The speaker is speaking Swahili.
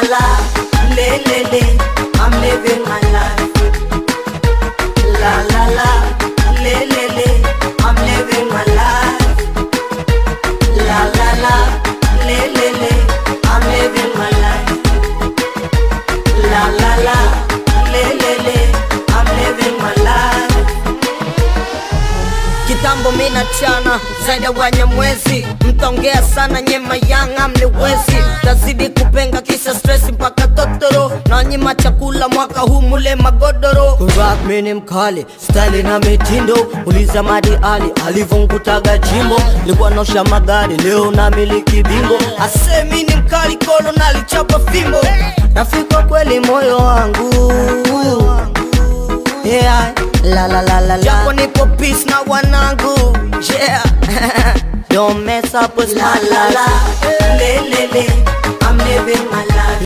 la, le le le, I'm living my life. La la la, le le le, I'm living my life. La la la, le le le, I'm living my life. La la la, le le le, I'm living my life. Kitambo mina chana, zaidi ya Wanyamwezi. Mtaongea sana nyema yanga mniwezi. Tazidi kupenga kisha stress mpaka totoro. Na nyima chakula mwaka huu mule magodoro. Kurap mini mkali, style na mitindo. Uliza Madi Ali, alivungutaga jimbo. Likuwa nosha magari, leo na miliki bingo. Ase mini mkali kolo na lichapa fimbo. Nafika kweli moyo wangu. Yeah, la la la la la. Japo nipo peace na wanangu. Yeah. Don't mess up with my life. Le le le, I'm living my life.